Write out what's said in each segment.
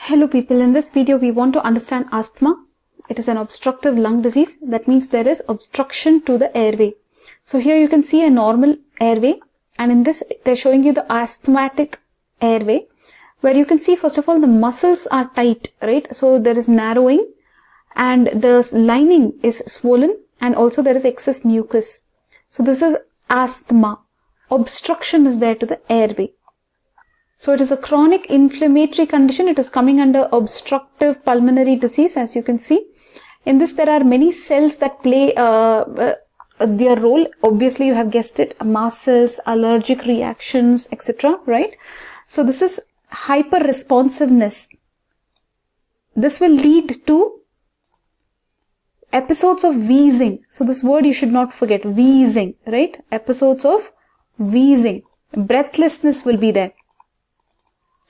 Hello people, in this video we want to understand asthma. It is an obstructive lung disease. That means there is obstruction to the airway. So here you can see a normal airway, and in this they're showing you the asthmatic airway, where you can see first of all the muscles are tight, right? So there is narrowing and the lining is swollen, and also there is excess mucus. So this is asthma. Obstruction is there to the airway. So it is a chronic inflammatory condition. It is coming under obstructive pulmonary disease, as you can see. In this, there are many cells that play their role. Obviously, you have guessed it, mast cells, allergic reactions, etc. Right? So this is hyper-responsiveness. This will lead to episodes of wheezing. So this word you should not forget, wheezing, right? Episodes of wheezing. Breathlessness will be there.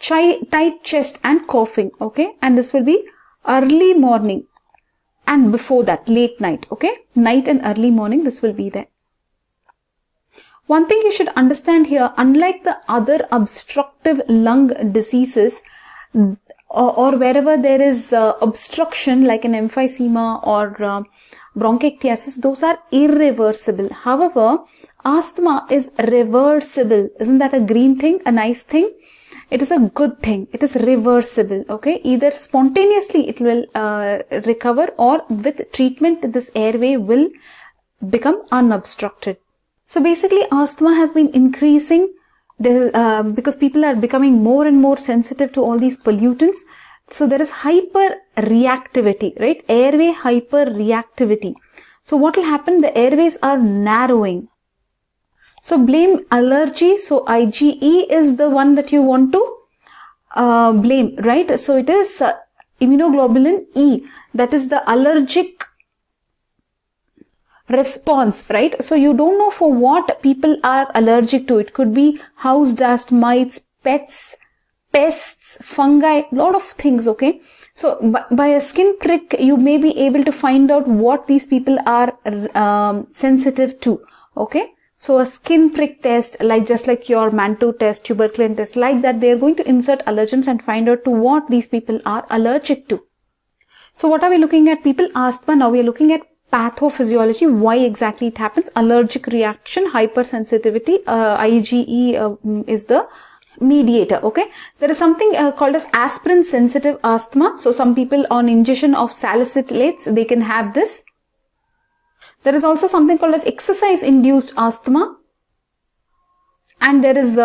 Tight chest and coughing, okay? And this will be early morning and before that, late night, okay? Night and early morning, this will be there. One thing you should understand here, unlike the other obstructive lung diseases, or wherever there is obstruction like an emphysema or bronchiectasis, those are irreversible. However, asthma is reversible. Isn't that a green thing, a nice thing? It is a good thing. It is reversible, okay? Either spontaneously it will recover, or with treatment this airway will become unobstructed. So basically asthma has been increasing because people are becoming more and more sensitive to all these pollutants. So there is hyper-reactivity, right? Airway hyper-reactivity. So what will happen? The airways are narrowing. So blame allergy. So IgE is the one that you want to blame, right? So it is immunoglobulin E. That is the allergic response, right? So you don't know for what people are allergic to. It could be house dust, mites, pets, pests, fungi, lot of things, okay? So by a skin prick, you may be able to find out what these people are sensitive to, okay? So a skin prick test, just like your Mantoux test, tuberculin test, like that, they are going to insert allergens and find out to what these people are allergic to. So what are we looking at, people? Asthma. Now we are looking at pathophysiology, why exactly it happens. Allergic reaction, hypersensitivity, IgE is the mediator, okay? There is something called as aspirin sensitive asthma. So some people on ingestion of salicylates, they can have this. There is also something called as exercise-induced asthma. And there is,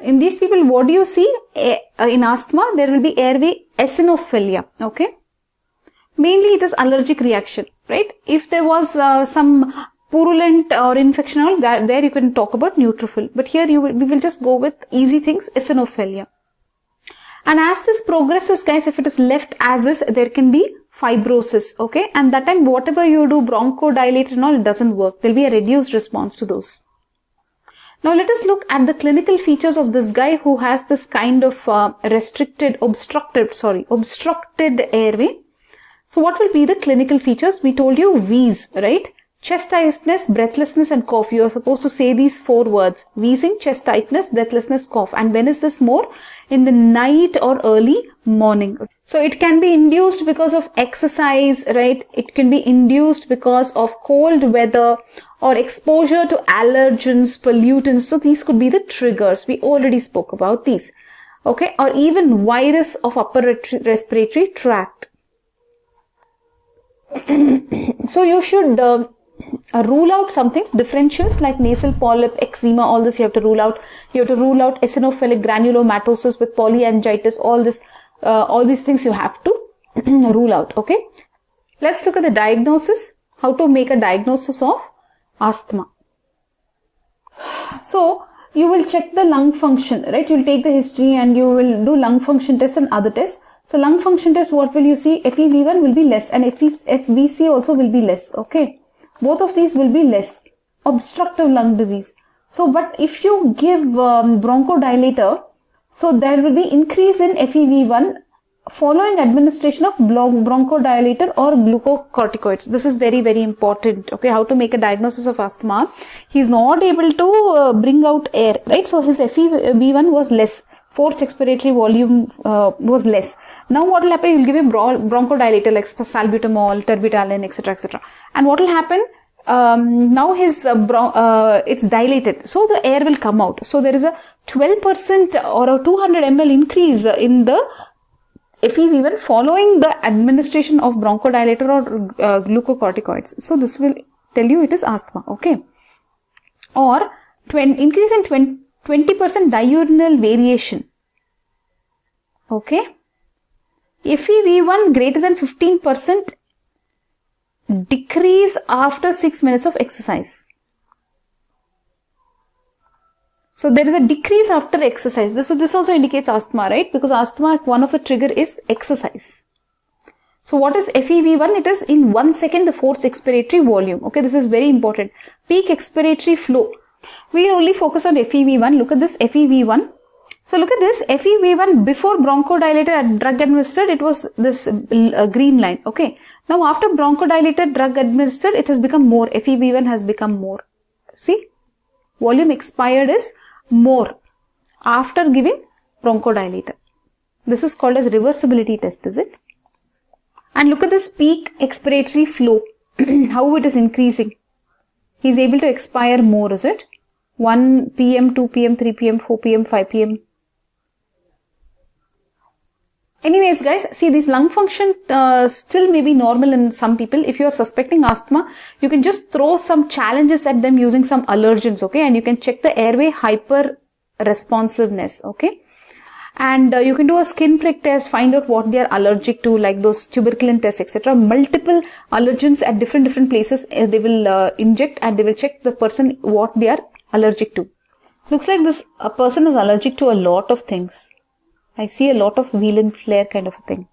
in these people, what do you see? In asthma, there will be airway eosinophilia, okay? Mainly it is allergic reaction, right? If there was some purulent or infection, there you can talk about neutrophil. But here we will just go with easy things, eosinophilia. And as this progresses, guys, if it is left as is, there can be fibrosis, okay? And that time, whatever you do, bronchodilate and all, it doesn't work. There will be a reduced response to those. Now, let us look at the clinical features of this guy who has this kind of obstructed airway. So, what will be the clinical features? We told you wheeze, right? Chest tightness, breathlessness and cough. You are supposed to say these 4 words. Wheezing, chest tightness, breathlessness, cough. And when is this more? In the night or early morning. So it can be induced because of exercise, right? It can be induced because of cold weather or exposure to allergens, pollutants. So these could be the triggers. We already spoke about these. Okay. Or even virus of upper respiratory tract. So you should rule out some things, differentials like nasal polyp, eczema, all this you have to rule out. You have to rule out eosinophilic granulomatosis with polyangiitis, all these things you have to rule out, okay? Let's look at the diagnosis, how to make a diagnosis of asthma. So, you will check the lung function, right? You will take the history and you will do lung function tests and other tests. So, lung function test, what will you see? FEV1 will be less and FVC also will be less, okay? Both of these will be less. Obstructive lung disease. So, but if you give bronchodilator, so there will be increase in FEV1 following administration of bronchodilator or glucocorticoids. This is very, very important. Okay, how to make a diagnosis of asthma. He is not able to bring out air, right? So his FEV1 was less. forced expiratory volume was less. Now what will happen? You will give a bronchodilator like salbutamol, terbutaline, etc., etc. And what will happen? Now his it's dilated, so the air will come out. So there is a 12% or a 200 ml increase in the FEV1 following the administration of bronchodilator or glucocorticoids. So this will tell you it is asthma, okay? Or increase in 20% diurnal variation, okay? FEV1 greater than 15% decrease after 6 minutes of exercise. So there is a decrease after exercise. So this also indicates asthma, right? Because asthma, one of the trigger is exercise. So what is FEV1? It is in 1 second the forced expiratory volume. Okay, this is very important. Peak expiratory flow. We only focus on FEV1. Look at this FEV1. So look at this FEV1 before bronchodilator and drug administered, it was this green line. Okay. Now after bronchodilator drug administered, it has become more. FEV1 has become more. See, volume expired is more after giving bronchodilator. This is called as reversibility test, is it? And look at this peak expiratory flow, how it is increasing. He is able to expire more, is it? 1 p.m., 2 p.m., 3 p.m., 4 p.m., 5 p.m. Anyways, guys, see this lung function still may be normal in some people. If you are suspecting asthma, you can just throw some challenges at them using some allergens, okay? And you can check the airway hyper responsiveness, okay? And you can do a skin prick test, find out what they are allergic to, like those tuberculin tests, etc. Multiple allergens at different places they will inject, and they will check the person what they are allergic to. Looks like this person is allergic to a lot of things. I see a lot of wheel and flare kind of a thing.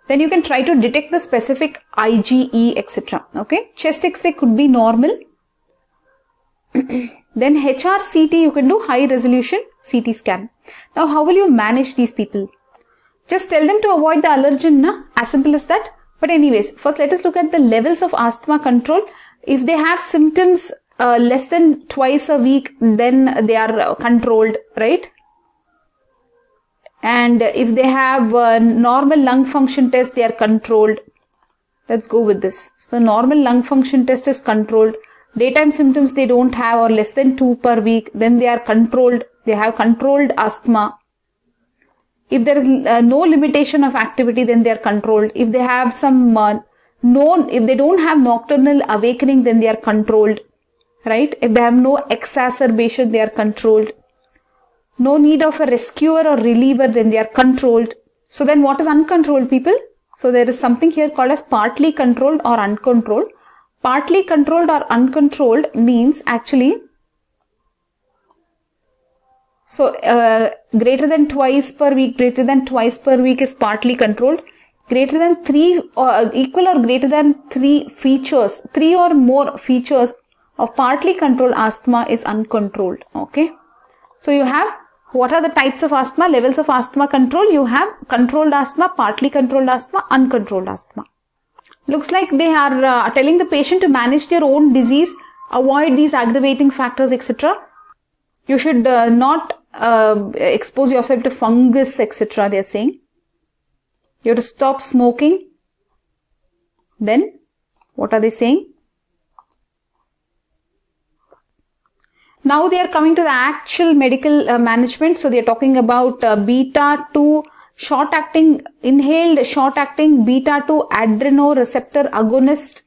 Then you can try to detect the specific IgE, etc. Okay, chest X-ray could be normal. Then HRCT, you can do high resolution CT scan. Now how will you manage these people? Just tell them to avoid the allergen, na? As simple as that. But anyways, first let us look at the levels of asthma control. If they have symptoms less than twice a week, then they are controlled, right? And if they have normal lung function test, they are controlled. Let's go with this. So the normal lung function test is controlled. Daytime symptoms they don't have or less than 2 per week, then they are controlled. They have controlled asthma. If there is no limitation of activity, then they are controlled. If they have some if they don't have nocturnal awakening, then they are controlled, right? If they have no exacerbation, they are controlled. No need of a rescuer or reliever, then they are controlled. So then what is uncontrolled, people? So there is something here called as partly controlled or uncontrolled. Partly controlled or uncontrolled means actually, so greater than twice per week, is partly controlled. Greater than 3 or equal or greater than 3 features, 3 or more features of partly controlled asthma is uncontrolled. Okay. So you have, what are the types of asthma, levels of asthma control? You have controlled asthma, partly controlled asthma, uncontrolled asthma. Looks like they are telling the patient to manage their own disease, avoid these aggravating factors, etc. You should not expose yourself to fungus, etc. They are saying. You have to stop smoking. Then, what are they saying? Now they are coming to the actual medical management. So they are talking about beta-2 inhaled short-acting beta-2 adrenoreceptor agonist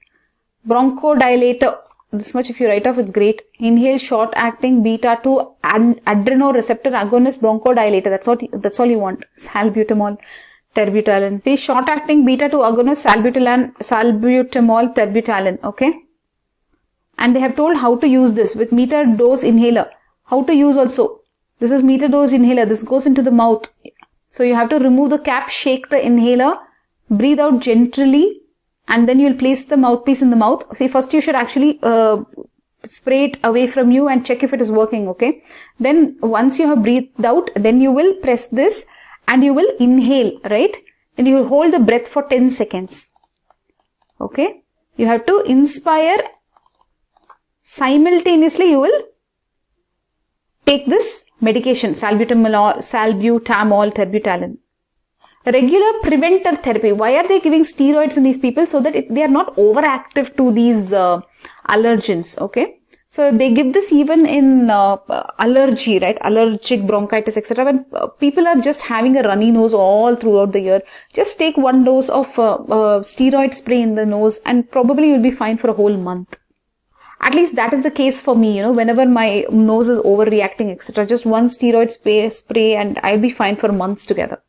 bronchodilator. This much if you write off, it's great. Inhaled short-acting beta-2 adrenoreceptor agonist bronchodilator. That's all you want. Salbutamol, terbutaline. The short-acting beta-2 agonist salbutamol, terbutaline. Okay. And they have told how to use this with meter dose inhaler. How to use also. This is meter dose inhaler. This goes into the mouth. So you have to remove the cap, shake the inhaler, breathe out gently, and then you will place the mouthpiece in the mouth. See, first you should actually spray it away from you and check if it is working, okay? Then once you have breathed out, then you will press this and you will inhale, right? And you will hold the breath for 10 seconds. Okay? You have to inspire. Simultaneously, you will take this medication, salbutamol, terbutaline. Regular preventer therapy. Why are they giving steroids in these people? So that they are not overactive to these allergens, okay? So they give this even in allergy, right? Allergic bronchitis, etc. When people are just having a runny nose all throughout the year, just take one dose of steroid spray in the nose and probably you'll be fine for a whole month. At least that is the case for me, whenever my nose is overreacting, etc. Just one steroid spray and I'll be fine for months together.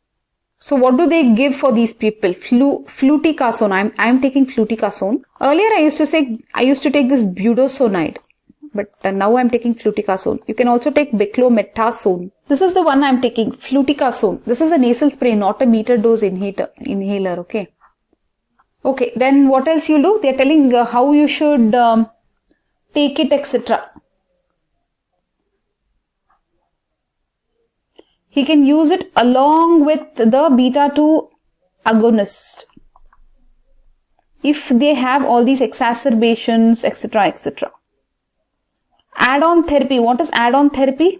So what do they give for these people? Fluticasone. I'm taking fluticasone. Earlier I used to take this budesonide. But now I'm taking fluticasone. You can also take beclometasone. This is the one I'm taking, fluticasone. This is a nasal spray, not a meter dose inhaler, okay? Okay, then what else you'll do? They're telling how you should take it, etc. He can use it along with the beta-2 agonist if they have all these exacerbations, etc., etc. Add-on therapy. What is add-on therapy?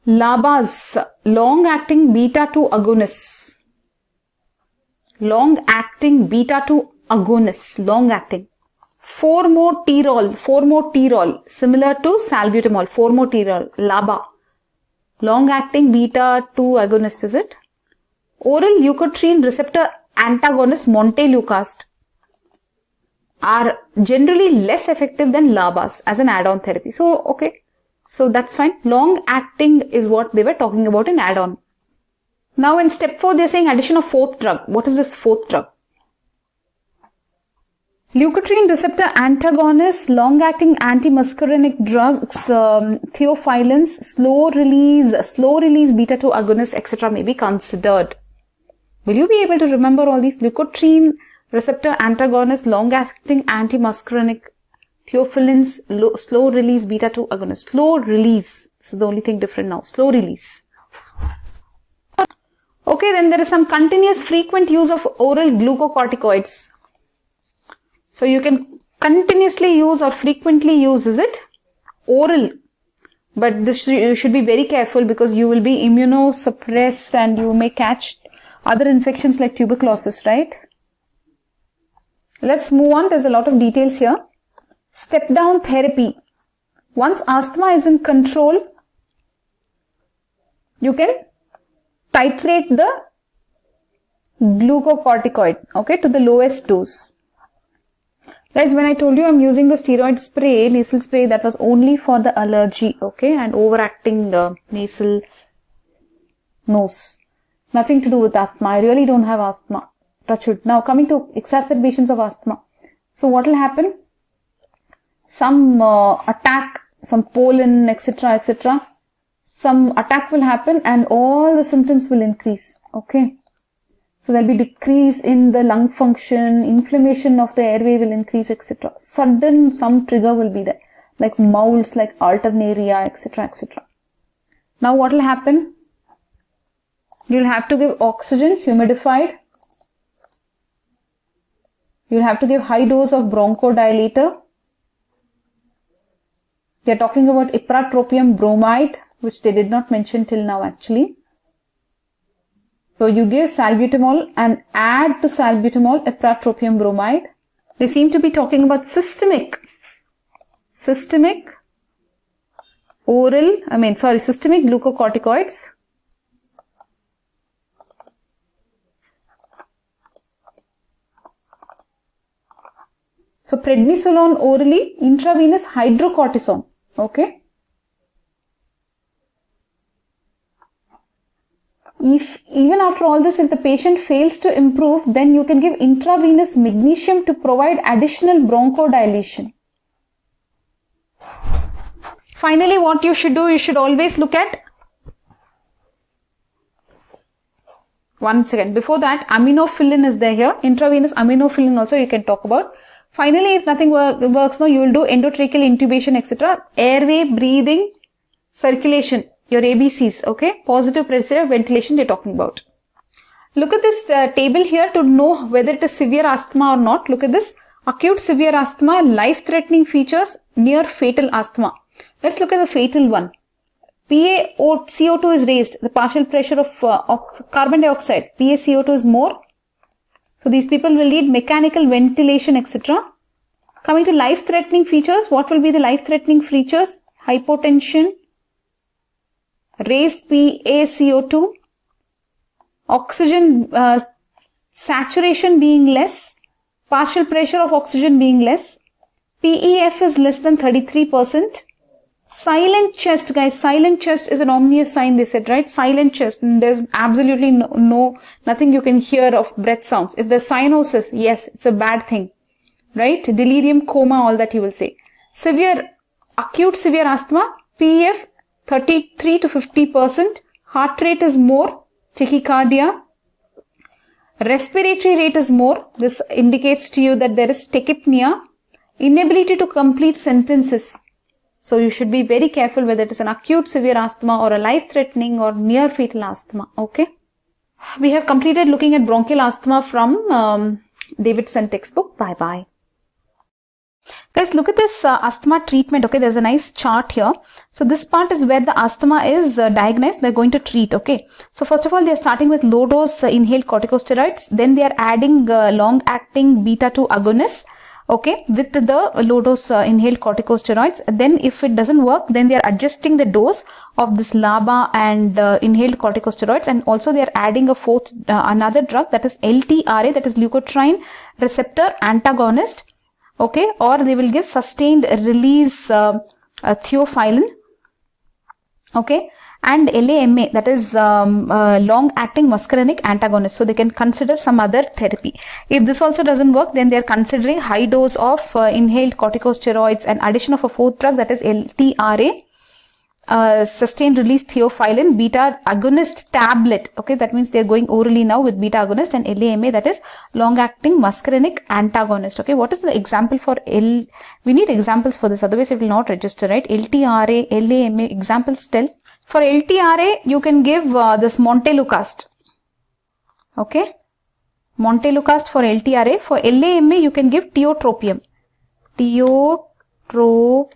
LABAs, long-acting beta-2 agonists. Long-acting beta-2 agonists, long-acting. Formoterol, similar to salbutamol, formoterol, LABA. Long-acting beta-2 agonist, is it? Oral leukotriene receptor antagonist, montelukast, are generally less effective than LABAs as an add-on therapy. So, okay. So, that's fine. Long-acting is what they were talking about in add-on. Now, in step 4, they're saying addition of fourth drug. What is this fourth drug? Leukotriene receptor antagonists, long-acting antimuscarinic drugs, theophylline, slow-release beta-2 agonists, etc. may be considered. Will you be able to remember all these? Leukotriene receptor antagonist, long-acting antimuscarinic, theophylline, slow-release beta-2 agonist. Slow release. This is the only thing different now. Slow release. Okay, then there is some continuous frequent use of oral glucocorticoids. So you can continuously use or frequently use, is it? Oral. But this you should be very careful because you will be immunosuppressed and you may catch other infections like tuberculosis, right? Let's move on. There's a lot of details here. Step down therapy. Once asthma is in control, you can titrate the glucocorticoid, okay, to the lowest dose. Guys, when I told you I'm using the steroid spray, nasal spray, that was only for the allergy, okay, and overacting nasal nose. Nothing to do with asthma. I really don't have asthma. Touch wood. Now, coming to exacerbations of asthma. So, what will happen? Some attack, some pollen, etc., etc. Some attack will happen and all the symptoms will increase, okay. So, there will be decrease in the lung function, inflammation of the airway will increase, etc. Sudden, some trigger will be there, like mouths, like alternaria, etc., etc. Now, what will happen? You'll have to give oxygen, humidified. You'll have to give high dose of bronchodilator. They are talking about ipratropium bromide, which they did not mention till now actually. So you give salbutamol and add to salbutamol ipratropium bromide. They seem to be talking about systemic glucocorticoids. So prednisolone orally, intravenous hydrocortisone, okay. If even after all this, if the patient fails to improve, then you can give intravenous magnesium to provide additional bronchodilation. Finally, what you should do, you should always look at, one second, before that, aminophylline is there here, intravenous aminophylline also you can talk about. Finally, if nothing works now, you will do endotracheal intubation, etc. Airway, breathing, circulation, your ABCs, okay? Positive pressure, ventilation they're talking about. Look at this table here to know whether it is severe asthma or not. Look at this. Acute severe asthma, life-threatening features, near fatal asthma. Let's look at the fatal one. PaCO2 is raised. The partial pressure of carbon dioxide. PaCO2 is more. So these people will need mechanical ventilation, etc. Coming to life-threatening features, what will be the life-threatening features? Hypotension, raised PaCO2, oxygen saturation being less, partial pressure of oxygen being less, PEF is less than 33%. Silent chest, guys. Silent chest is an ominous sign, they said, right? Silent chest. And there's absolutely nothing you can hear of breath sounds. If there's cyanosis, yes, it's a bad thing, right? Delirium, coma, all that you will say. Acute severe asthma, PEF 33 to 50%. Heart rate is more. Tachycardia. Respiratory rate is more. This indicates to you that there is tachypnea. Inability to complete sentences. So you should be very careful whether it is an acute severe asthma or a life-threatening or near-fatal asthma. Okay. We have completed looking at bronchial asthma from Davidson textbook. Bye-bye. Guys, look at this asthma treatment. Okay, there's a nice chart here. So this part is where the asthma is diagnosed. They're going to treat. Okay. So first of all, they're starting with low-dose inhaled corticosteroids. Then they are adding long-acting beta-2 agonists. Okay, with the low-dose inhaled corticosteroids. Then if it doesn't work, then they are adjusting the dose of this LABA and inhaled corticosteroids, and also they are adding a fourth, another drug, that is LTRA, that is leukotriene receptor antagonist. Okay, or they will give sustained release theophylline. Okay, and LAMA, that is long-acting muscarinic antagonist. So they can consider some other therapy. If this also doesn't work, then they are considering high dose of inhaled corticosteroids and addition of a fourth drug, that is LTRA, sustained release theophylline, beta agonist tablet. Okay, that means they are going orally now with beta agonist, and LAMA, that is long-acting muscarinic antagonist. Okay, what is the example for We need examples for this, otherwise it will not register, right? LTRA, LAMA, examples tell. For LTRA, you can give this Montelukast. Okay. Montelukast for LTRA. For LAMA, you can give tiotropium. Tiotropium.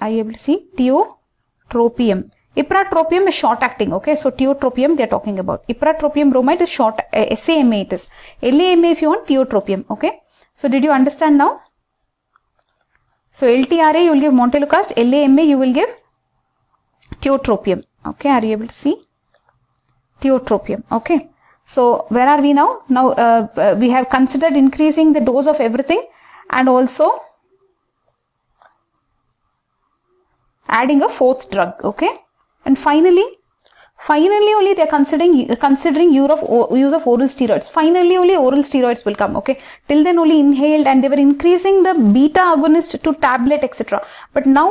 Are you able to see? Tiotropium. Ipratropium is short acting. Okay. So tiotropium they are talking about. Ipratropium bromide is short, SAMA it is. LAMA if you want, tiotropium. Okay. So did you understand now? So LTRA you will give Montelukast. LAMA you will give tiotropium. Okay, are you able to see? Tiotropium. Okay. So where are we now? Now we have considered increasing the dose of everything and also adding a fourth drug. Okay. And finally only they are considering use of oral steroids. Finally only oral steroids will come. Okay. Till then only inhaled, and they were increasing the beta agonist to tablet, etc. But now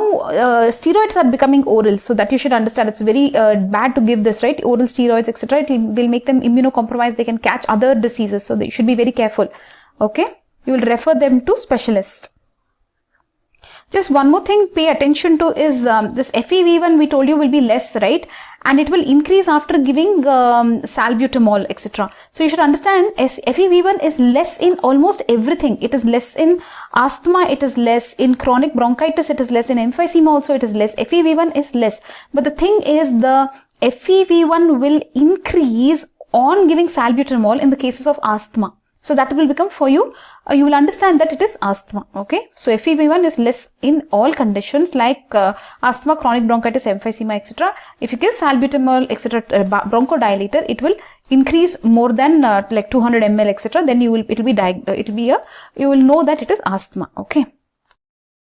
steroids are becoming oral, so that you should understand. It's very bad to give this, right? Oral steroids, etc. Will make them immunocompromised. They can catch other diseases, so they should be very careful. Okay. You will refer them to specialists. Just one more thing pay attention to is this FEV1 we told you will be less, right? And it will increase after giving salbutamol, etc. So you should understand FEV1 is less in almost everything. It is less in asthma, it is less in chronic bronchitis, it is less in emphysema also, it is less. FEV1 is less. But the thing is the FEV1 will increase on giving salbutamol in the cases of asthma. So that will become for you, you will understand that it is asthma. Okay. So FEV1 is less in all conditions like asthma, chronic bronchitis, emphysema, etc. If you give salbutamol, etc., bronchodilator, it will increase more than like 200 ml, etc. Then you will know that it is asthma. Okay.